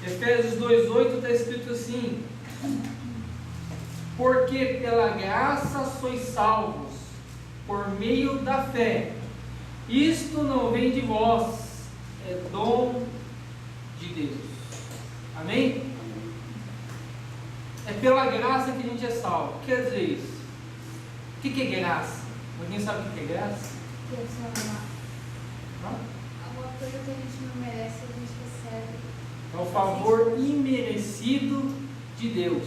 Efésios 2,8 está escrito assim: porque pela graça sois salvos, por meio da fé. Isto não vem de vós, é dom de Deus. Amém? É pela graça que a gente é salvo. O que quer dizer isso? O que é graça? Alguém sabe o que é graça? Alguma coisa que a gente não merece, a gente recebe. É o favor imerecido de Deus.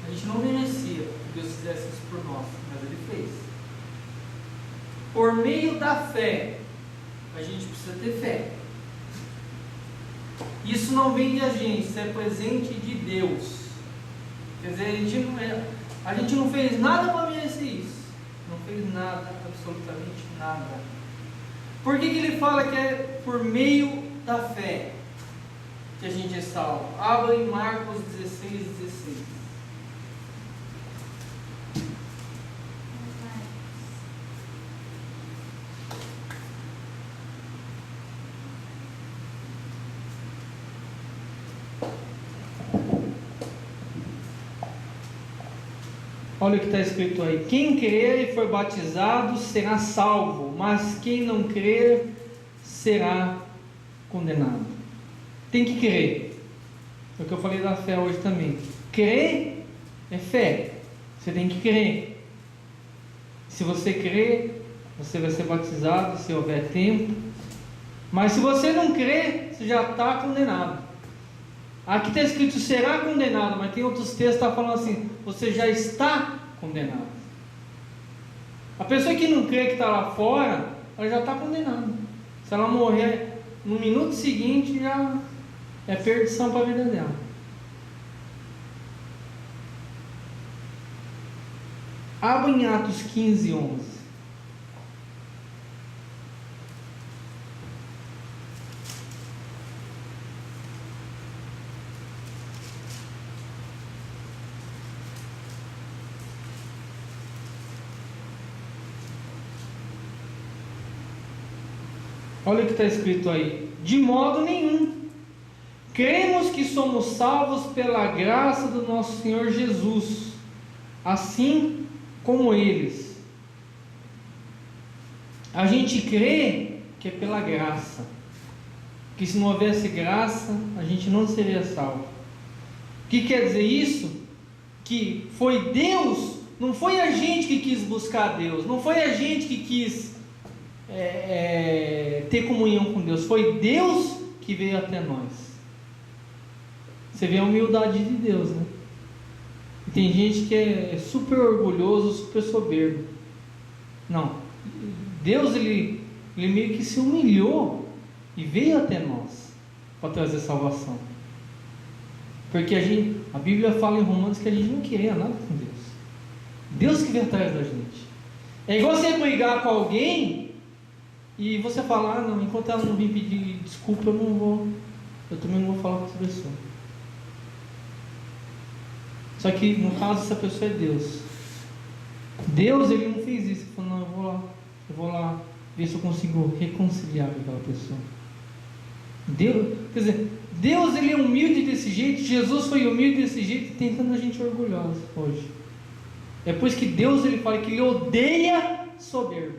A gente não merecia que Deus fizesse isso por nós, mas Ele fez. Por meio da fé, a gente precisa ter fé. Isso não vem de a gente, isso é presente de Deus. Quer dizer, a gente não fez nada para merecer isso. Não fez nada, absolutamente nada. Por que ele fala que é por meio da fé que a gente é salvo? Abra em Marcos 16:16. Olha o que está escrito aí: quem crer e for batizado será salvo, mas quem não crer será condenado. Tem que crer. É o que eu falei da fé hoje também. Crer é fé. Você tem que crer. Se você crer, você vai ser batizado se houver tempo. Mas se você não crer, você já está condenado. Aqui está escrito será condenado, mas tem outros textos que estão falando assim: você já está condenado. A pessoa que não crê que está lá fora, ela já está condenada. Se ela morrer no minuto seguinte, já é perdição para a vida dela. Abra em Atos 15:11. Olha o que está escrito aí: de modo nenhum. Cremos que somos salvos pela graça do nosso Senhor Jesus, assim como eles. A gente crê que é pela graça, que se não houvesse graça, a gente não seria salvo. O que quer dizer isso? Que foi Deus, não foi a gente que quis buscar Deus, não foi a gente que quis ter comunhão com Deus, foi Deus que veio até nós. Você vê a humildade de Deus, né? E tem gente que é super orgulhoso, super soberbo. Não, Deus ele meio que se humilhou e veio até nós para trazer salvação. Porque a Bíblia fala em Romanos que a gente não queria nada com Deus. Deus que veio atrás da gente. É igual você brigar com alguém e você falar: não, enquanto ela não vir pedir desculpa, eu também não vou falar com essa pessoa. Só que no caso essa pessoa é Deus. Deus ele não fez isso. Ele falou: não, eu vou lá ver se eu consigo reconciliar com aquela pessoa. Deus, quer dizer, Deus ele é humilde desse jeito. Jesus foi humilde desse jeito, tentando a gente orgulhosa hoje. É por isso que Deus ele fala que ele odeia soberbo,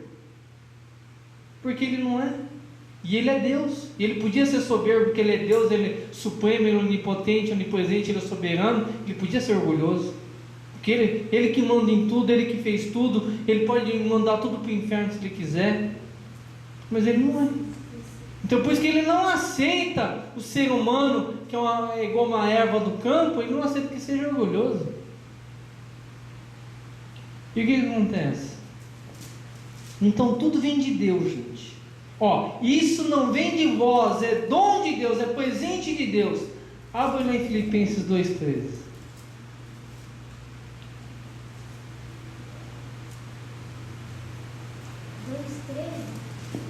porque ele não é. E ele é Deus. E ele podia ser soberbo porque ele é Deus, ele é supremo, ele é onipotente, onipresente, ele é soberano. Ele podia ser orgulhoso, porque ele que manda em tudo, ele que fez tudo. Ele pode mandar tudo para o inferno se ele quiser, mas ele não é. Então por isso que ele não aceita o ser humano, que é igual uma erva do campo. Ele não aceita que seja orgulhoso. E o que acontece? Então tudo vem de Deus, gente. Isso não vem de vós, é dom de Deus, é presente de Deus. Abra lá em Filipenses 2:13.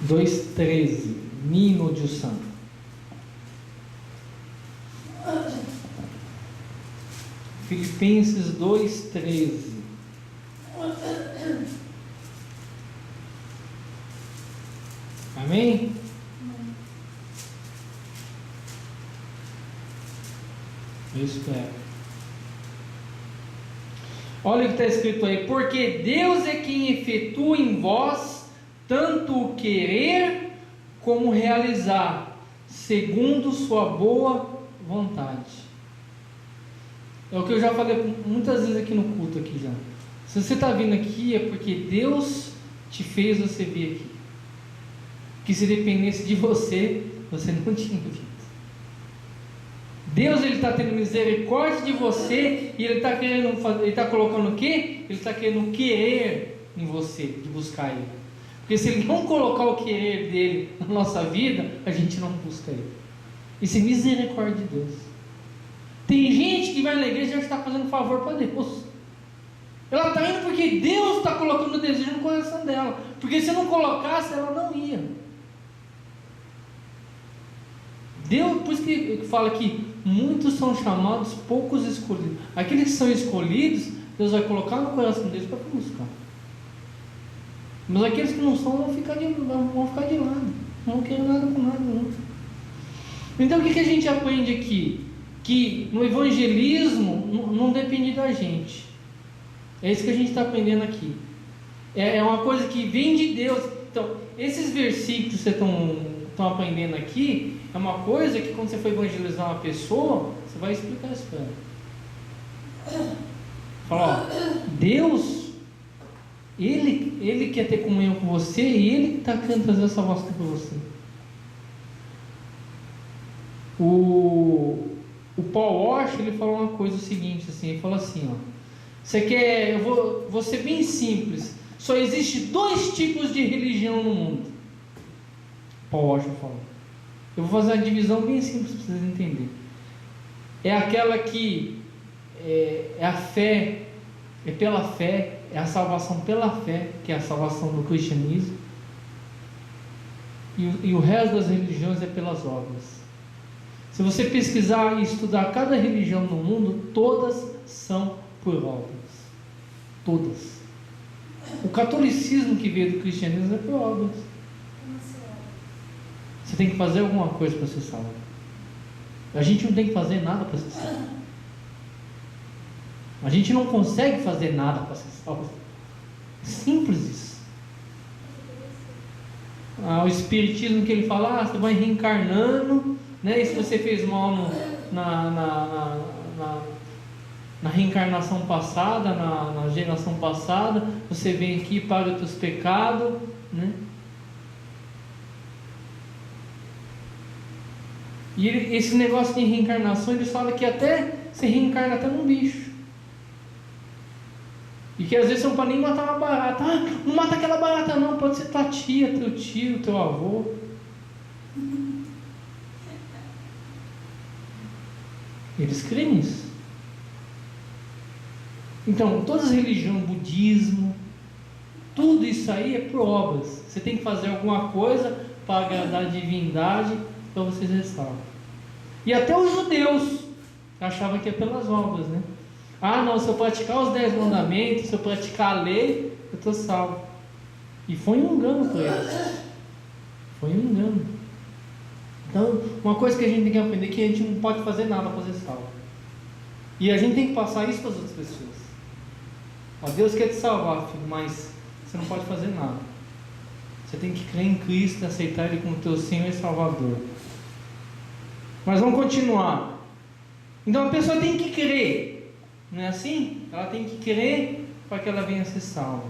2:13. Nino de San. Filipenses 2:13. Amém? Eu espero. Olha o que está escrito aí: porque Deus é quem efetua em vós tanto o querer como realizar, segundo sua boa vontade. É o que eu já falei muitas vezes aqui no culto aqui já. Se você está vindo aqui é porque Deus te fez você vir aqui. Que se dependesse de você, você não tinha vindo. Deus, ele está tendo misericórdia de você e ele está querendo fazer, ele está colocando o quê? Ele está querendo querer em você, de buscar ele. Porque se ele não colocar o querer dele na nossa vida, a gente não busca ele. Isso é misericórdia de Deus. Tem gente que vai na igreja e já está fazendo favor para Deus. Ela está indo porque Deus está colocando o desejo no coração dela. Porque se não colocasse, ela não ia. Deus, por isso que fala que muitos são chamados, poucos escolhidos. Aqueles que são escolhidos, Deus vai colocar no coração deles para buscar. Mas aqueles que não são vão ficar de lado. Não vão querer nada com nada, não. Então o que a gente aprende aqui? Que no evangelismo não depende da gente. É isso que a gente está aprendendo aqui. É uma coisa que vem de Deus. Então, esses versículos que vocês estão aprendendo aqui, é uma coisa que quando você for evangelizar uma pessoa, você vai explicar isso para ela. Fala, ó, Deus, Ele quer ter comunhão com você e Ele está querendo trazer a salvação para você. O Paul Washer, ele falou uma coisa seguinte, assim, ele falou assim, ó, eu vou ser bem simples, só existe 2 tipos de religião no mundo. Paul Washer falou. Eu vou fazer uma divisão bem simples para vocês entenderem. É aquela que é a fé, é pela fé, é a salvação pela fé, que é a salvação do cristianismo, e o resto das religiões é pelas obras. Se você pesquisar e estudar cada religião no mundo, todas são por obras. Todas. O catolicismo que veio do cristianismo é por obras. Você tem que fazer alguma coisa para ser salvo. A gente não tem que fazer nada para ser salvo. A gente não consegue fazer nada para ser salvo. Simples isso. O espiritismo que ele fala, você vai reencarnando, né? E se você fez mal na reencarnação passada, na geração passada, você vem aqui e paga os teus pecados, né? E esse negócio de reencarnação, eles falam que até você reencarna até num bicho. E que às vezes você não pode nem matar uma barata. Não mata aquela barata não, pode ser tua tia, teu tio, teu avô. Eles creem nisso. Então, todas as religiões, budismo, tudo isso aí é por obras. Você tem que fazer alguma coisa para agradar a divindade, para você ser salvo. E até os judeus achavam que é pelas obras, né? Não, se eu praticar os 10 mandamentos, se eu praticar a lei, eu estou salvo. E foi um engano para eles. Foi um engano. Então, uma coisa que a gente tem que aprender é que a gente não pode fazer nada para ser salvo. E a gente tem que passar isso para as outras pessoas. Deus quer te salvar, filho, mas você não pode fazer nada. Você tem que crer em Cristo, aceitar Ele como teu Senhor e Salvador. Mas vamos continuar. Então a pessoa tem que crer, não é assim? Ela tem que crer para que ela venha a ser salva.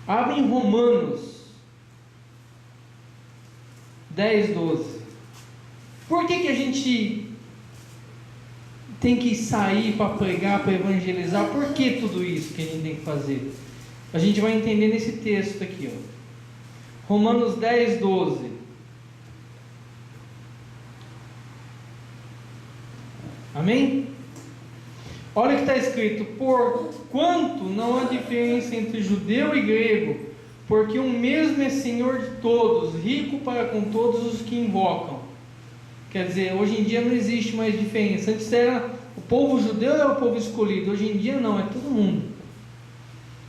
Abre em Romanos 10, 12. Por que a gente tem que sair para pregar, para evangelizar? Por que tudo isso que a gente tem que fazer? A gente vai entender nesse texto aqui, ó. Romanos 10, 12. Amém? Olha o que está escrito: porquanto não há diferença entre judeu e grego, porque o mesmo é Senhor de todos, rico para com todos os que invocam. Quer dizer, hoje em dia não existe mais diferença. Antes era o povo judeu, era o povo escolhido. Hoje em dia não, é todo mundo.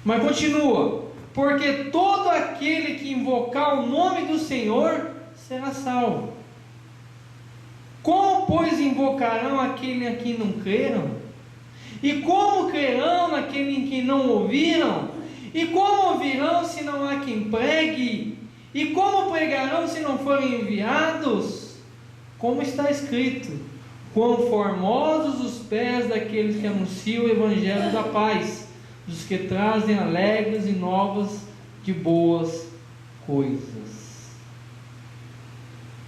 Mas continua: porque todo aquele que invocar o nome do Senhor será salvo. Como, pois, invocarão aquele a quem não creram? E como crerão naquele em quem não ouviram? E como ouvirão se não há quem pregue? E como pregarão se não forem enviados? Como está escrito: quão formosos os pés daqueles que anunciam o evangelho da paz, dos que trazem alegres e novas de boas coisas.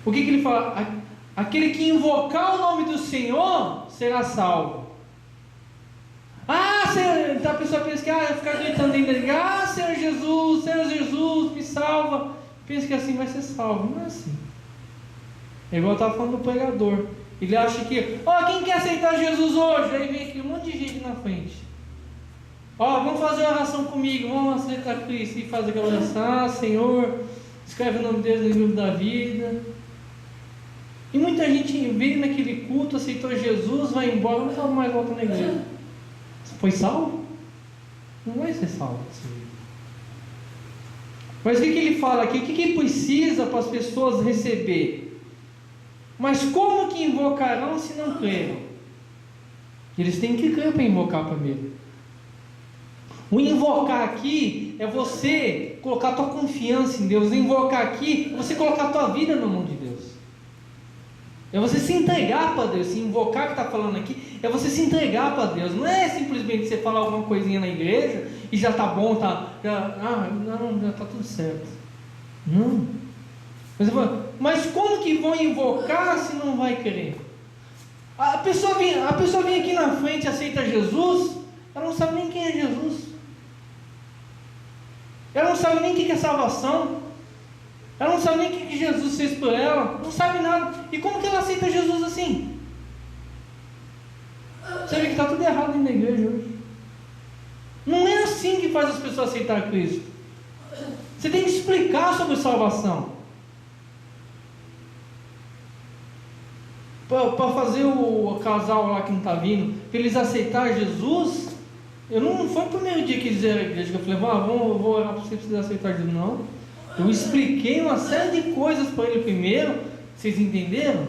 O que ele fala? Aquele que invocar o nome do Senhor será salvo. Senhor, então a pessoa pensa que ficar gritando dentro da igreja: Senhor Jesus, me salva. Pensa que assim vai ser salvo. Não é assim. É igual eu estava falando do pregador. Ele acha que, quem quer aceitar Jesus hoje? Aí vem aqui um monte de gente na frente. Vamos fazer uma oração comigo, vamos aceitar Cristo. E faz aquela oração: Senhor, escreve o nome dele no livro da vida. E muita gente veio naquele culto, aceitou Jesus, vai embora, não sabe mais, volta na igreja. Foi salvo? Não vai ser salvo. Mas o que ele fala aqui? O que precisa para as pessoas receber? Mas como que invocarão se não creram? Eles têm que crer para invocar primeiro. O invocar aqui é você colocar a tua confiança em Deus. O invocar aqui é você colocar a tua vida na mão de Deus. É você se entregar para Deus. Se invocar que está falando aqui é você se entregar para Deus. Não é simplesmente você falar alguma coisinha na igreja e já está bom, já está tudo certo. Não. Mas como que vão invocar se não vai querer? A pessoa vem aqui na frente e aceita Jesus, ela não sabe nem quem é Jesus. Ela não sabe nem o que é salvação. Ela não sabe nem o que Jesus fez por ela. Não sabe nada. E como que ela aceita Jesus assim? Você vê que está tudo errado na igreja hoje. Não é assim que faz as pessoas aceitar Cristo. Você tem que explicar sobre salvação. Para fazer o casal lá que não está vindo, para eles aceitar Jesus, eu não foi o primeiro dia que eles eram à igreja que eu falei: eu vou orar para vocês aceitar Jesus. Não. Eu expliquei uma série de coisas para ele primeiro. Vocês entenderam?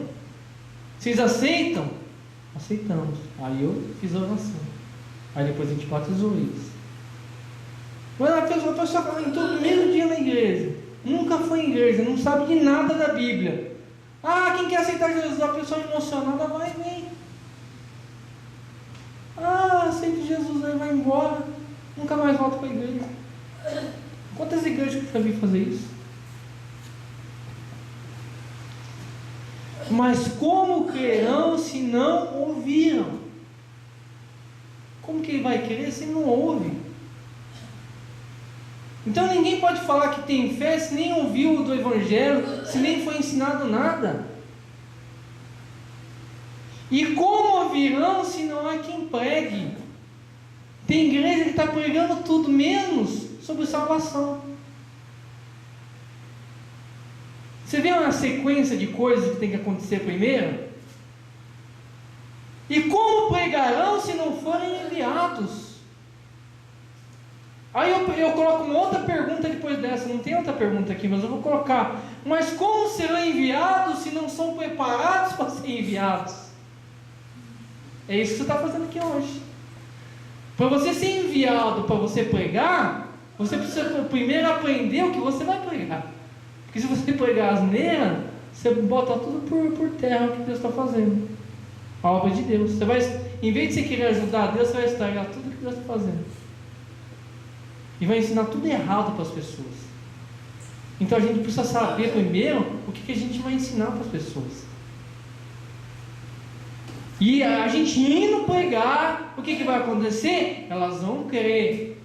Vocês aceitam? Aceitamos. Aí eu fiz a oração. Aí depois a gente batizou eles. Mas a pessoa entrou no primeiro dia na igreja, nunca foi em igreja, não sabe de nada da Bíblia. Quem quer aceitar Jesus? A pessoa emocionada vai e vem. Aceita Jesus, aí vai embora, nunca mais volta para a igreja. Quantas igrejas que eu já vi fazer isso? Mas como crerão se não ouviram? Como que ele vai crer se não ouve? Então ninguém pode falar que tem fé se nem ouviu do Evangelho, se nem foi ensinado nada. E como ouvirão se não há quem pregue? Tem igreja que está pregando tudo menos sobre salvação. Você vê uma sequência de coisas que tem que acontecer primeiro? E como pregarão se não forem enviados? Aí eu coloco uma outra pergunta depois dessa. Não tem outra pergunta aqui, mas eu vou colocar: mas como serão enviados se não são preparados para serem enviados? É isso que você está fazendo aqui hoje. Para você ser enviado, para você pregar, você precisa primeiro aprender o que você vai pregar. Porque se você pregar asneira, você bota tudo por terra o que Deus está fazendo. A obra de Deus. Você vai, em vez de você querer ajudar a Deus, você vai estragar tudo o que Deus está fazendo. E vai ensinar tudo errado para as pessoas. Então a gente precisa saber primeiro o que a gente vai ensinar para as pessoas. E a gente indo pregar, o que vai acontecer? Elas vão crer.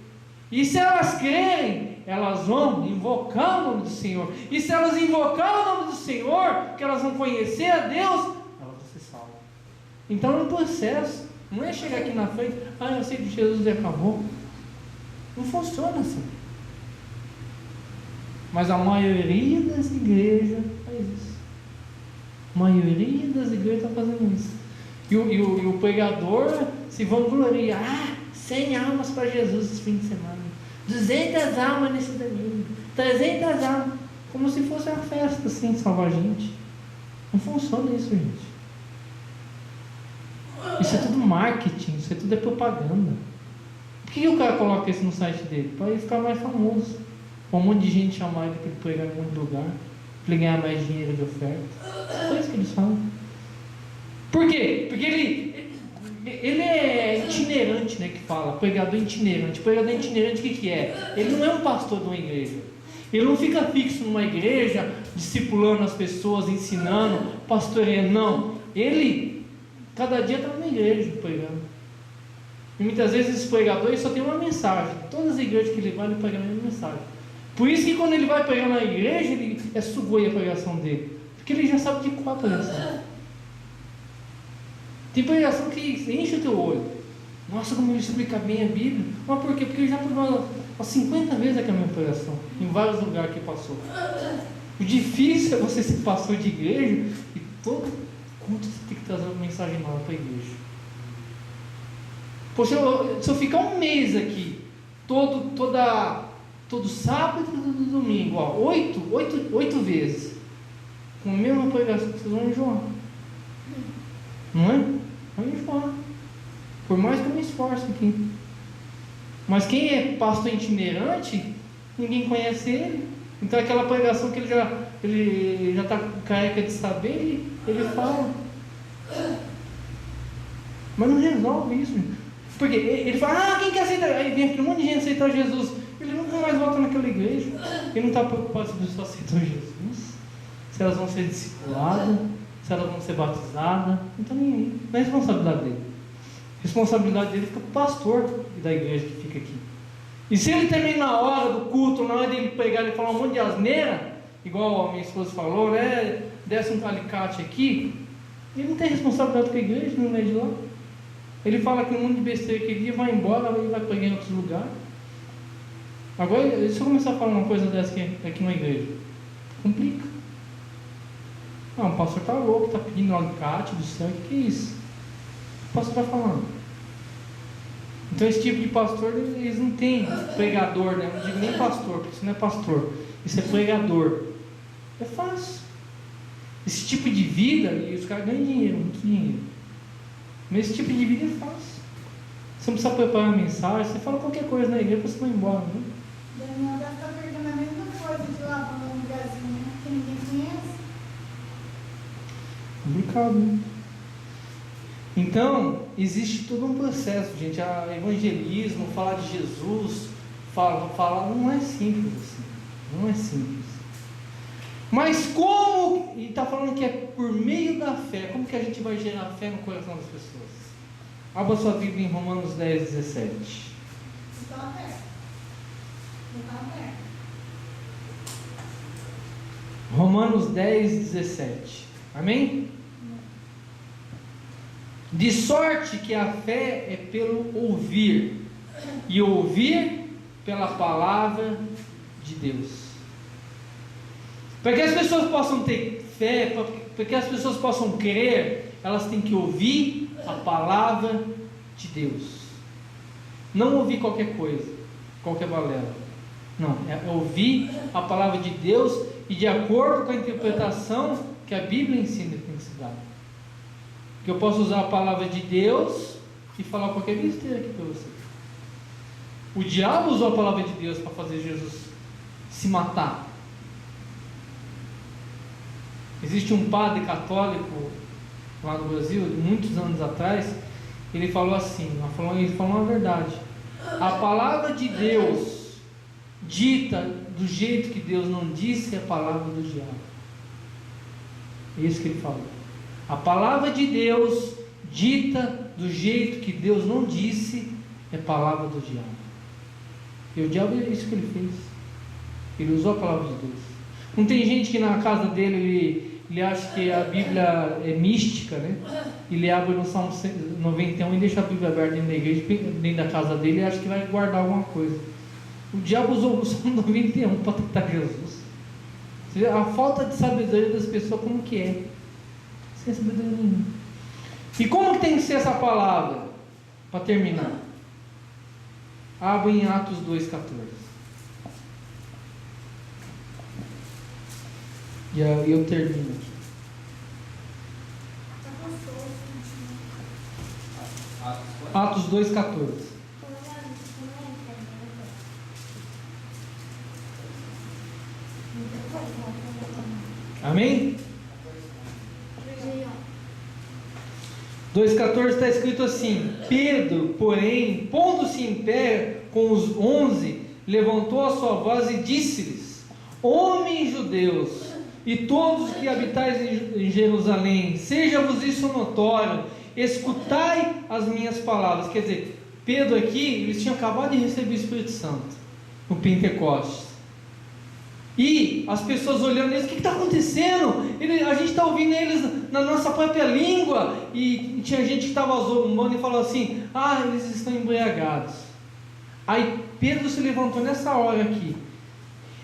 E se elas crerem, elas vão invocar o nome do Senhor. E se elas invocar o nome do Senhor, que elas vão conhecer a Deus, elas vão ser salvas. Então é um processo. Não é chegar aqui na frente: eu sei que Jesus e acabou. Não funciona assim. Mas a maioria das igrejas faz isso. A maioria das igrejas está fazendo isso. E o pregador se vangloria: 100 almas para Jesus esse fim de semana, 200 almas nesse domingo, 300 almas, como se fosse uma festa assim, salvar a gente. Não funciona isso, gente. Isso é tudo marketing, isso é tudo propaganda. Por que o cara coloca isso no site dele? Para ele ficar mais famoso. Para um monte de gente chamar ele para ele pregar em um monte de lugar, para ele ganhar mais dinheiro de oferta. É isso que eles falam. Por quê? Porque ele é itinerante, né, que fala, pregador itinerante. Pregador itinerante, o que é? Ele não é um pastor de uma igreja. Ele não fica fixo numa igreja, discipulando as pessoas, ensinando, pastoreando, não. Ele, cada dia está numa igreja pregando. E muitas vezes esse pregador só tem uma mensagem. Todas as igrejas que ele vai, ele prega a mesma mensagem. Por isso que quando ele vai pregar na igreja, ele é sugoi a pregação dele. Porque ele já sabe de qual a pregação. Tem pregação que enche o teu olho. Nossa, como ele explica bem a Bíblia. Mas por quê? Porque ele já pregou umas 50 vezes aquela mesma pregação. Em vários lugares que passou. O difícil é você ser pastor de igreja e todo culto você tem que trazer uma mensagem nova para a igreja. Poxa, se eu ficar um mês aqui, todo sábado e todo domingo, ó, 8 vezes, com a mesma pregação, vocês vão enjoar. Não é? Vão enjoar. Por mais que eu me esforce aqui. Mas quem é pastor itinerante, ninguém conhece ele. Então aquela pregação que ele já está careca de saber, ele fala. Mas não resolve isso. Porque ele fala, quem quer aceitar? Aí vem aquele monte de gente aceitar Jesus. Ele nunca mais volta naquela igreja. Ele não está preocupado se as pessoas aceitam Jesus, se elas vão ser discipuladas, se elas vão ser batizadas. Não está nem aí. Não é responsabilidade dele. A responsabilidade dele fica para o pastor da igreja que fica aqui. E se ele também na hora do culto, na hora dele pregar, ele falar um monte de asneira, igual a minha esposa falou, né? Desce um alicate aqui, ele não tem responsabilidade com a igreja, não é de lá. Ele fala que um monte de besteira aquele dia, vai embora, ele vai pregar em outros lugares. Agora, se eu começar a falar uma coisa dessa aqui na igreja, complica. Não, o pastor está louco, está pedindo um alicate do céu, o que é isso? O pastor está falando. Então esse tipo de pastor, eles não têm pregador, né? Não digo nem pastor, porque isso não é pastor, isso é pregador. É fácil. Esse tipo de vida, e os caras ganham dinheiro, muito dinheiro. Mas esse tipo de vida é fácil. Você não precisa preparar a mensagem, você fala qualquer coisa na igreja, você vai embora, né? Daniel deve estar perdendo a mesma coisa de lavando um lugarzinho que ninguém conhece. Complicado, né? Então, existe todo um processo, gente. Evangelismo, falar de Jesus, falar não é simples assim. Não é simples. Mas como, e está falando que é por meio da fé, como que a gente vai gerar fé no coração das pessoas? Abra sua Bíblia em Romanos 10, 17. Está aberto. Está aberto. Romanos 10, 17. Amém? De sorte que a fé é pelo ouvir, e ouvir pela palavra de Deus. Para que as pessoas possam ter fé, para que as pessoas possam crer, elas têm que ouvir a palavra de Deus. Não ouvir qualquer coisa, qualquer balela. Não, é ouvir a palavra de Deus e de acordo com a interpretação que a Bíblia ensina que tem que se dar. Que eu posso usar a palavra de Deus e falar qualquer besteira aqui para você. O diabo usou a palavra de Deus para fazer Jesus se matar. Existe um padre católico lá no Brasil, muitos anos atrás, ele falou assim, ele falou uma verdade. A palavra de Deus dita do jeito que Deus não disse é a palavra do diabo. É isso que ele falou. A palavra de Deus dita do jeito que Deus não disse é palavra do diabo. E o diabo é isso que ele fez. Ele usou a palavra de Deus. Não tem gente que na casa dele ele acha que a Bíblia é mística, né? Ele abre no Salmo 91 e deixa a Bíblia aberta dentro da igreja, dentro da casa dele, e acha que vai guardar alguma coisa. O diabo usou o Salmo 91 para tentar Jesus. A falta de sabedoria das pessoas, como que é? Sem sabedoria nenhuma. E como que tem que ser essa palavra? Para terminar, abra em Atos 2,14. E eu termino aqui. Está gostoso, continua. Atos 2,14. Amém? 2,14 está escrito assim: Pedro, porém, pondo-se em pé com os 11, levantou a sua voz e disse-lhes: Homens judeus, e todos que habitais em Jerusalém, seja-vos isso notório, escutai as minhas palavras. Quer dizer, Pedro aqui, eles tinham acabado de receber o Espírito Santo no Pentecostes. E as pessoas olhando eles, o que está acontecendo? A gente está ouvindo eles na nossa própria língua. E tinha gente que estava zombando e falou assim: eles estão embriagados. Aí Pedro se levantou nessa hora aqui: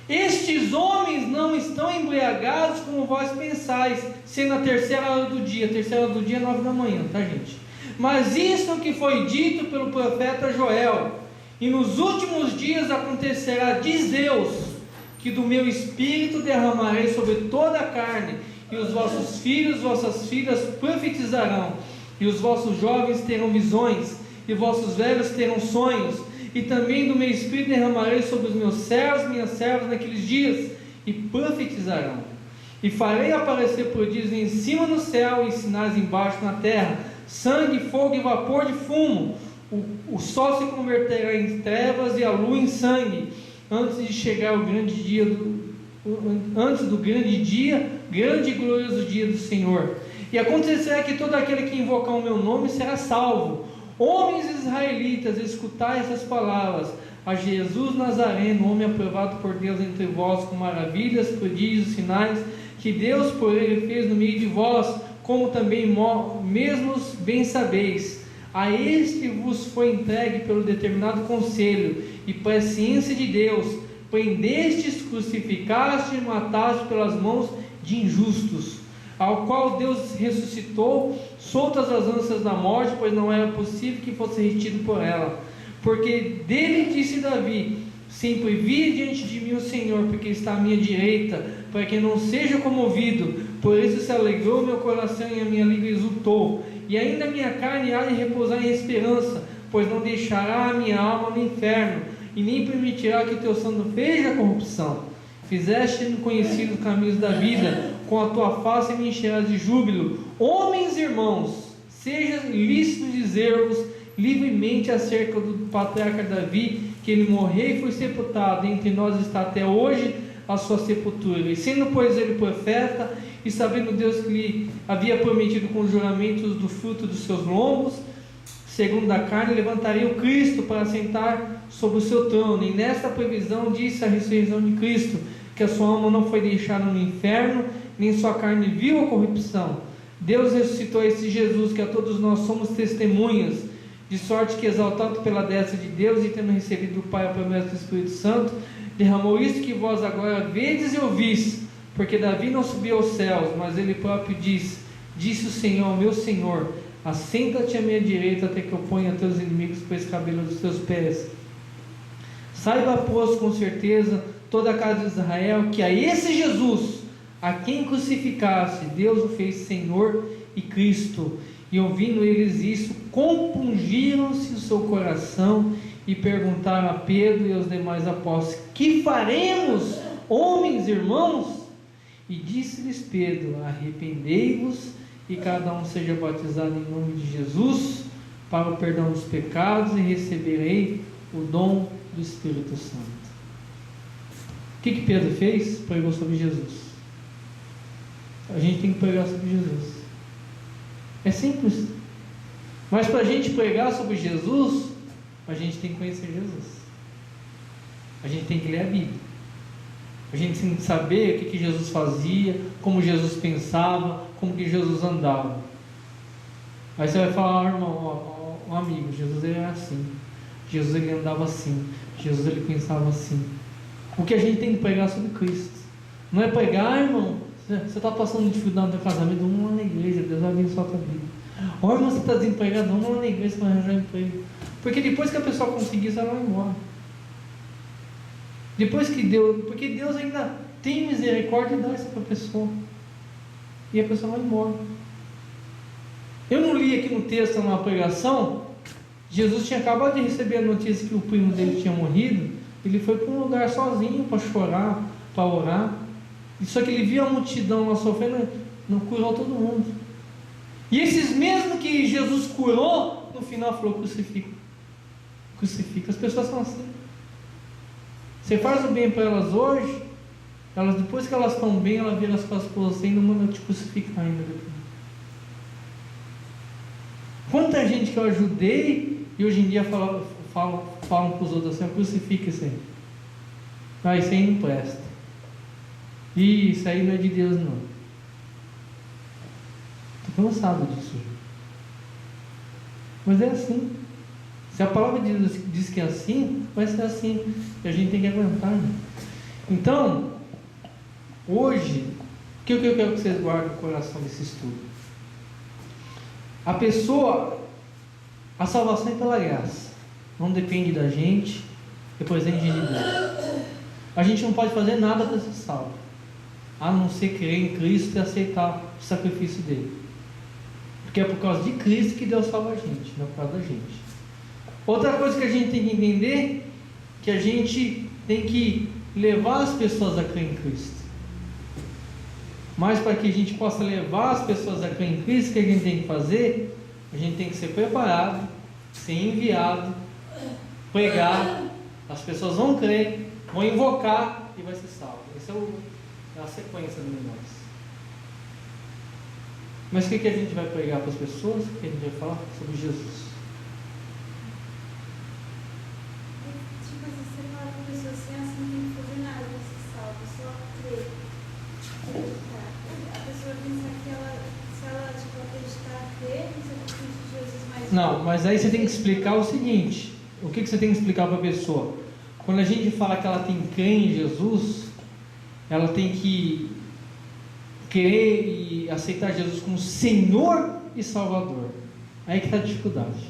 Estes homens não estão embriagados como vós pensais, sendo a terceira hora do dia. A terceira hora do dia é 9 da manhã, tá, gente? Mas isso que foi dito pelo profeta Joel: E nos últimos dias acontecerá, diz Deus, que do meu espírito derramarei sobre toda a carne, e os vossos filhos e vossas filhas profetizarão, e os vossos jovens terão visões, e vossos velhos terão sonhos, e também do meu espírito derramarei sobre os meus servos, minhas servas naqueles dias, e profetizarão. E farei aparecer prodígios em cima no céu e sinais embaixo na terra, sangue, fogo e vapor de fumo. O sol se converterá em trevas e a lua em sangue, antes de chegar o grande dia antes do grande dia, grande e glorioso dia do Senhor. E acontecerá que todo aquele que invocar o meu nome será salvo. Homens israelitas, escutai essas palavras: a Jesus Nazareno, homem aprovado por Deus entre vós, com maravilhas, prodígios, sinais, que Deus por ele fez no meio de vós, como também mesmos bem sabeis. A este vos foi entregue pelo determinado conselho e presciência de Deus, prendestes, crucificastes e mataste pelas mãos de injustos, ao qual Deus ressuscitou, soltas as ânsias da morte, pois não era possível que fosse retido por ela. Porque dele disse Davi: sempre vi diante de mim o Senhor, porque está à minha direita, para que não seja comovido. Por isso se alegrou meu coração e a minha língua exultou. E ainda a minha carne há de repousar em esperança, pois não deixará a minha alma no inferno, e nem permitirá que o teu santo veja a corrupção. Fizeste-me conhecido os caminhos da vida, com a tua face me encherás de júbilo. Homens e irmãos, seja lícito dizer-vos livremente acerca do patriarca Davi, que ele morreu e foi sepultado, e entre nós está até hoje a sua sepultura. E sendo, pois, ele profeta, e sabendo Deus que lhe havia prometido com juramentos do fruto dos seus lombos, segundo a carne, levantaria o Cristo para assentar sobre o seu trono. E nesta previsão disse a ressurreição de Cristo, que a sua alma não foi deixada no inferno, nem sua carne viu a corrupção. Deus ressuscitou esse Jesus, que a todos nós somos testemunhas, de sorte que, exaltado pela destra de Deus e tendo recebido do Pai a promessa do Espírito Santo, derramou isto que vós agora vedes e ouvis. Porque Davi não subiu aos céus, mas ele próprio disse o Senhor ao meu Senhor: assenta-te à minha direita, até que eu ponha teus inimigos por escabelo dos teus pés. Saiba, pois, com certeza toda a casa de Israel, que a esse Jesus, a quem crucificaste, Deus o fez Senhor e Cristo. E ouvindo eles isso, compungiram-se o seu coração e perguntaram a Pedro e aos demais apóstolos: que faremos, homens e irmãos? E disse-lhes Pedro: arrependei-vos e cada um seja batizado em nome de Jesus para o perdão dos pecados, e receberei o dom do Espírito Santo. O que Pedro fez? Pregou sobre Jesus. A gente tem que pregar sobre Jesus. É simples. Mas para a gente pregar sobre Jesus, a gente tem que conhecer Jesus. A gente tem que ler a Bíblia. A gente tem que saber o que Jesus fazia, como Jesus pensava, como que Jesus andava. Aí você vai falar: irmão, amigo, Jesus ele era assim, Jesus ele andava assim, Jesus ele pensava assim. O que a gente tem que pregar sobre Cristo não é pregar: irmão, você está passando dificuldade no casamento, vamos lá na igreja, Deus vai abençoar a tua vida. Ó, irmão, você está desempregado, vamos lá na igreja para arranjar emprego. Porque depois que a pessoa conseguir isso, ela vai embora. Porque Deus ainda tem misericórdia e dá isso para a pessoa, e a pessoa vai embora. Eu não li aqui no texto, numa pregação, Jesus tinha acabado de receber a notícia que o primo dele tinha morrido. Ele foi para um lugar sozinho para chorar, para orar. Só que ele viu a multidão lá sofrendo, não curou todo mundo. E esses mesmos que Jesus curou, no final falou: crucifica. Crucifica. As pessoas são assim. Você faz o bem para elas hoje, elas, depois que elas estão bem, elas viram as costas para você e ainda mandam te crucificar ainda depois. Quanta gente que eu ajudei e hoje em dia falam para os outros assim: crucifica isso aí. Ah, isso aí não presta. Isso aí não é de Deus não. Estou cansado disso. Mas é assim. Se a palavra de Deus diz que é assim, vai ser assim. E a gente tem que aguentar. Né? Então, hoje, o que eu quero que vocês guardem no coração desse estudo? A pessoa, a salvação é pela graça. Não depende da gente, depois depende de Deus. A gente não pode fazer nada para ser salvo, a não ser crer em Cristo e aceitar o sacrifício dele. Porque é por causa de Cristo que Deus salva a gente, não é por causa da gente. Outra coisa que a gente tem que entender, que a gente tem que levar as pessoas a crer em Cristo. Mas para que a gente possa levar as pessoas a crer em Cristo, o que a gente tem que fazer? A gente tem que ser preparado, ser enviado, pregar, as pessoas vão crer, vão invocar e vai ser salvo. Essa é a sequência do negócio. Mas o que a gente vai pregar para as pessoas? O que a gente vai falar? Sobre Jesus. Tipo, se você fala para a pessoa assim, não tem que fazer nada para ser salvo, só crer. A pessoa pensa que se ela acreditar, crer, no sacrifício de Jesus mais. Não, mas aí você tem que explicar o seguinte: o que você tem que explicar para a pessoa? Quando a gente fala que ela tem que crer em Jesus, ela tem que crer e aceitar Jesus como Senhor e Salvador. Aí que está a dificuldade.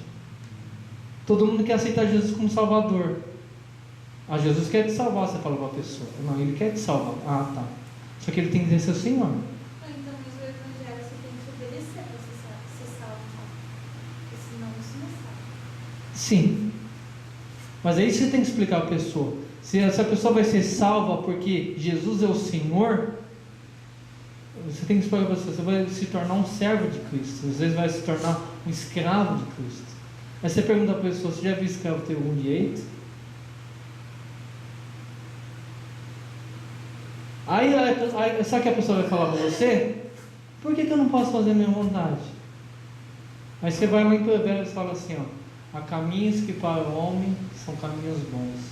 Todo mundo quer aceitar Jesus como Salvador. Ah, Jesus quer te salvar, você fala para a pessoa. Não, Ele quer te salvar. Ah, tá. Só que Ele tem que ser seu Senhor. Então, mas o Evangelho você tem que obedecer para ser salvo. Porque senão você não é salvo. Sim. Mas aí você tem que explicar para a pessoa. Se essa pessoa vai ser salva porque Jesus é o Senhor, você tem que explicar para a pessoa: você vai se tornar um servo de Cristo. Às vezes vai se tornar um escravo de Cristo. Aí você pergunta para a pessoa: você já viu escravo ter algum direito? Aí sabe o que a pessoa vai falar para você? Por que eu não posso fazer a minha vontade? Aí você vai lá em Provérbios e fala assim: ó, há caminhos que para o homem são caminhos bons,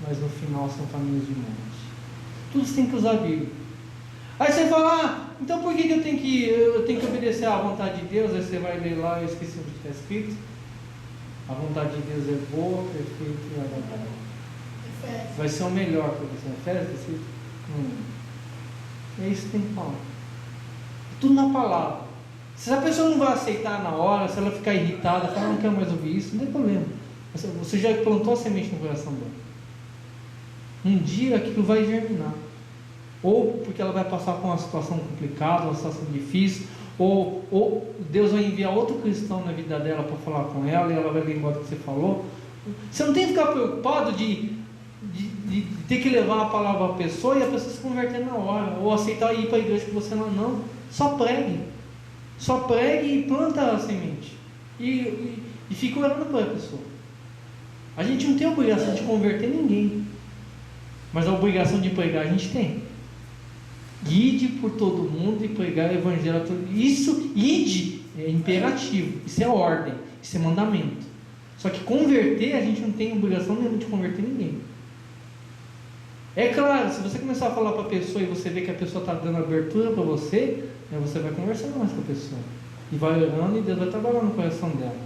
mas no final são caminhos de morte. Tudo você tem que usar a Bíblia. Aí você fala: então por que eu tenho que obedecer à vontade de Deus? Aí você vai ler lá, eu esqueci o que está escrito. A vontade de Deus é boa, perfeita e agradável. Vai ser o melhor para você. Efésios, está escrito? É isso que tem que falar. Tudo na palavra. Se a pessoa não vai aceitar na hora, se ela ficar irritada, falar: não quero mais ouvir isso, não tem problema. Você já plantou a semente no coração dela. Um dia aquilo vai germinar. Ou porque ela vai passar por uma situação complicada, uma situação difícil, ou Deus vai enviar outro cristão na vida dela para falar com ela e ela vai lembrar do que você falou. Você não tem que ficar preocupado de ter que levar a palavra à pessoa e a pessoa se converter na hora, ou aceitar ir para a igreja que você não. Só pregue. Só pregue e planta a semente. E fica orando para a pessoa. A gente não tem a obrigação de converter ninguém, mas a obrigação de pregar a gente tem. Ide por todo mundo e pregar o evangelho a todo mundo. Isso, ide, é imperativo. Isso é ordem, isso é mandamento. Só que converter, a gente não tem obrigação nenhuma de converter ninguém. É claro, se você começar a falar para a pessoa e você vê que a pessoa está dando abertura para você, aí você vai conversar mais com a pessoa. E vai orando e Deus vai trabalhar no coração dela.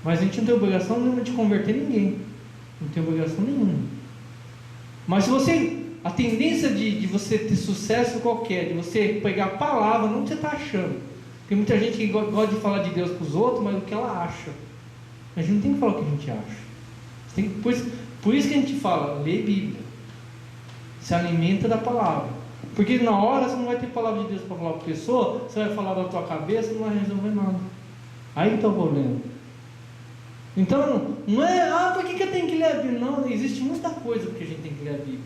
Mas a gente não tem obrigação nenhuma de converter ninguém. Não tem obrigação nenhuma. Mas se você... A tendência de você ter sucesso qualquer, de você pegar a palavra, não o que você está achando. Tem muita gente que gosta de falar de Deus para os outros, mas o que ela acha. A gente não tem que falar o que a gente acha. Por isso que a gente fala: lê Bíblia. Se alimenta da palavra. Porque na hora você não vai ter palavra de Deus para falar para a pessoa, você vai falar da tua cabeça, não vai resolver nada. Aí está o problema. Então, não é, por que eu tenho que ler a Bíblia? Não, existe muita coisa porque a gente tem que ler a Bíblia.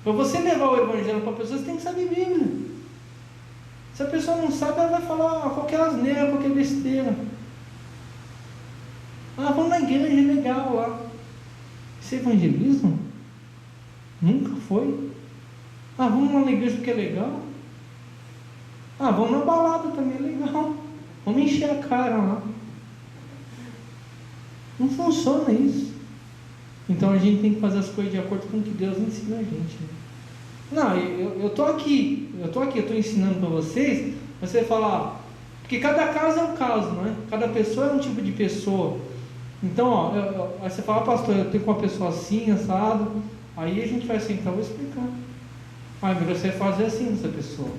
Para você levar o Evangelho para a pessoa, você tem que saber Bíblia. Se a pessoa não sabe, ela vai falar qualquer asneira, qualquer besteira. Vamos na igreja, é legal lá. Isso é evangelismo? Nunca foi. Vamos lá na igreja porque é legal. Vamos na balada também, é legal. Vamos encher a cara lá. Não funciona isso. Então a gente tem que fazer as coisas de acordo com o que Deus ensina a gente. Não, eu estou aqui, eu estou ensinando para vocês, você vai falar, porque cada caso é um caso, não é? Cada pessoa é um tipo de pessoa. Então, aí você fala, pastor, eu tenho com uma pessoa assim, assado, aí a gente vai sentar, vou explicar. É melhor você fazer assim com essa pessoa.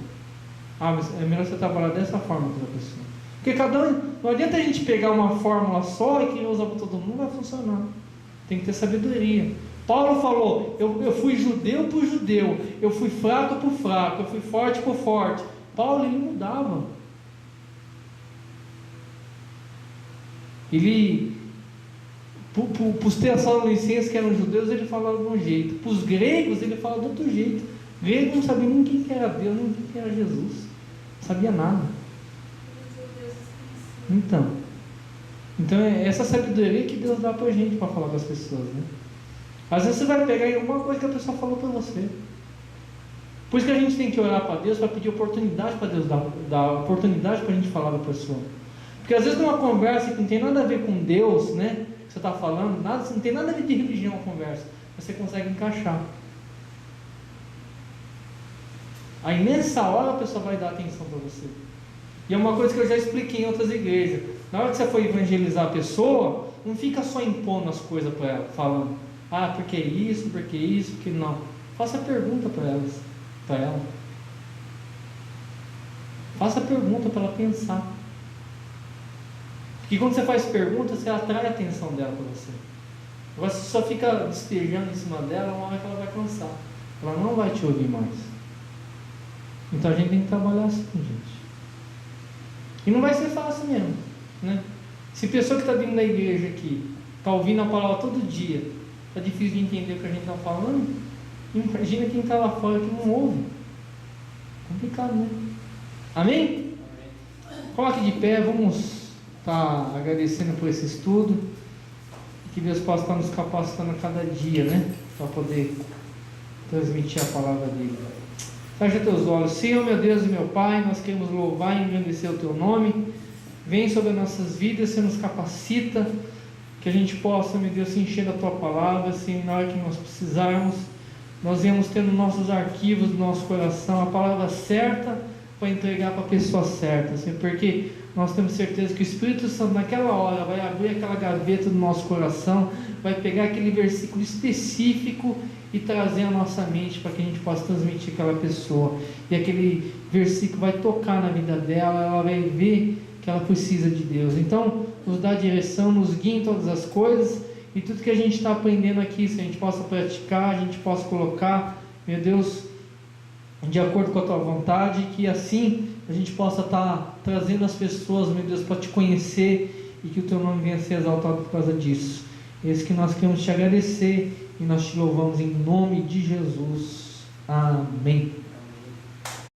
Mas é melhor você trabalhar dessa forma com essa pessoa. Porque cada um, não adianta a gente pegar uma fórmula só e que usa para todo mundo, não vai funcionar. Tem que ter sabedoria. Paulo falou, eu fui judeu por judeu, eu fui fraco por fraco, eu fui forte por forte. Paulo, ele mudava. Ele, para os tessalonicenses que eram judeus, ele falava de um jeito. Para os gregos, ele falava de outro jeito. O grego não sabia nem quem que era Deus, nem quem que era Jesus. Não sabia nada. Então é essa sabedoria que Deus dá para a gente para falar com as pessoas, né? Às vezes você vai pegar em alguma coisa que a pessoa falou para você. Por isso que a gente tem que orar para Deus, para pedir oportunidade para Deus, dar oportunidade para a gente falar da pessoa. Porque às vezes numa conversa que não tem nada a ver com Deus, né? Que você está falando, não tem nada a ver de religião a conversa, você consegue encaixar. Aí nessa hora a pessoa vai dar atenção para você. E é uma coisa que eu já expliquei em outras igrejas. Na hora que você for evangelizar a pessoa, não fica só impondo as coisas para ela, falando, porque isso, porque não. Faça pergunta para ela. Faça pergunta para ela pensar. Porque quando você faz pergunta, você atrai a atenção dela para você. Agora você só fica despejando em cima dela, uma hora que ela vai cansar. Ela não vai te ouvir mais. Então a gente tem que trabalhar assim, gente. E não vai ser fácil mesmo, né? Se a pessoa que está vindo da igreja aqui está ouvindo a palavra todo dia, está difícil de entender o que a gente está falando, imagina quem está lá fora que não ouve. Complicado, né? Amém? Coloque de pé, vamos estar agradecendo por esse estudo, que Deus possa estar nos capacitando a cada dia, né? Para poder transmitir a palavra dele. Fecha teus olhos. Senhor, meu Deus e meu Pai, nós queremos louvar e engrandecer o Teu nome. Vem sobre as nossas vidas, Senhor, nos capacita, que a gente possa, meu Deus, se encher da Tua palavra, Senhor, na hora que nós precisarmos, nós vamos ter nos nossos arquivos, no nosso coração, a palavra certa para entregar para a pessoa certa, Senhor, porque nós temos certeza que o Espírito Santo naquela hora vai abrir aquela gaveta do nosso coração, vai pegar aquele versículo específico e trazer a nossa mente para que a gente possa transmitir aquela pessoa, e aquele versículo vai tocar na vida dela, ela vai ver que ela precisa de Deus. Então nos dá direção, nos guia em todas as coisas, e tudo que a gente está aprendendo aqui, se a gente possa praticar, a gente possa colocar, meu Deus, de acordo com a Tua vontade, que assim a gente possa estar trazendo as pessoas, meu Deus, para Te conhecer, e que o Teu nome venha a ser exaltado por causa disso. Esse que nós queremos Te agradecer, e nós Te louvamos em nome de Jesus. Amém.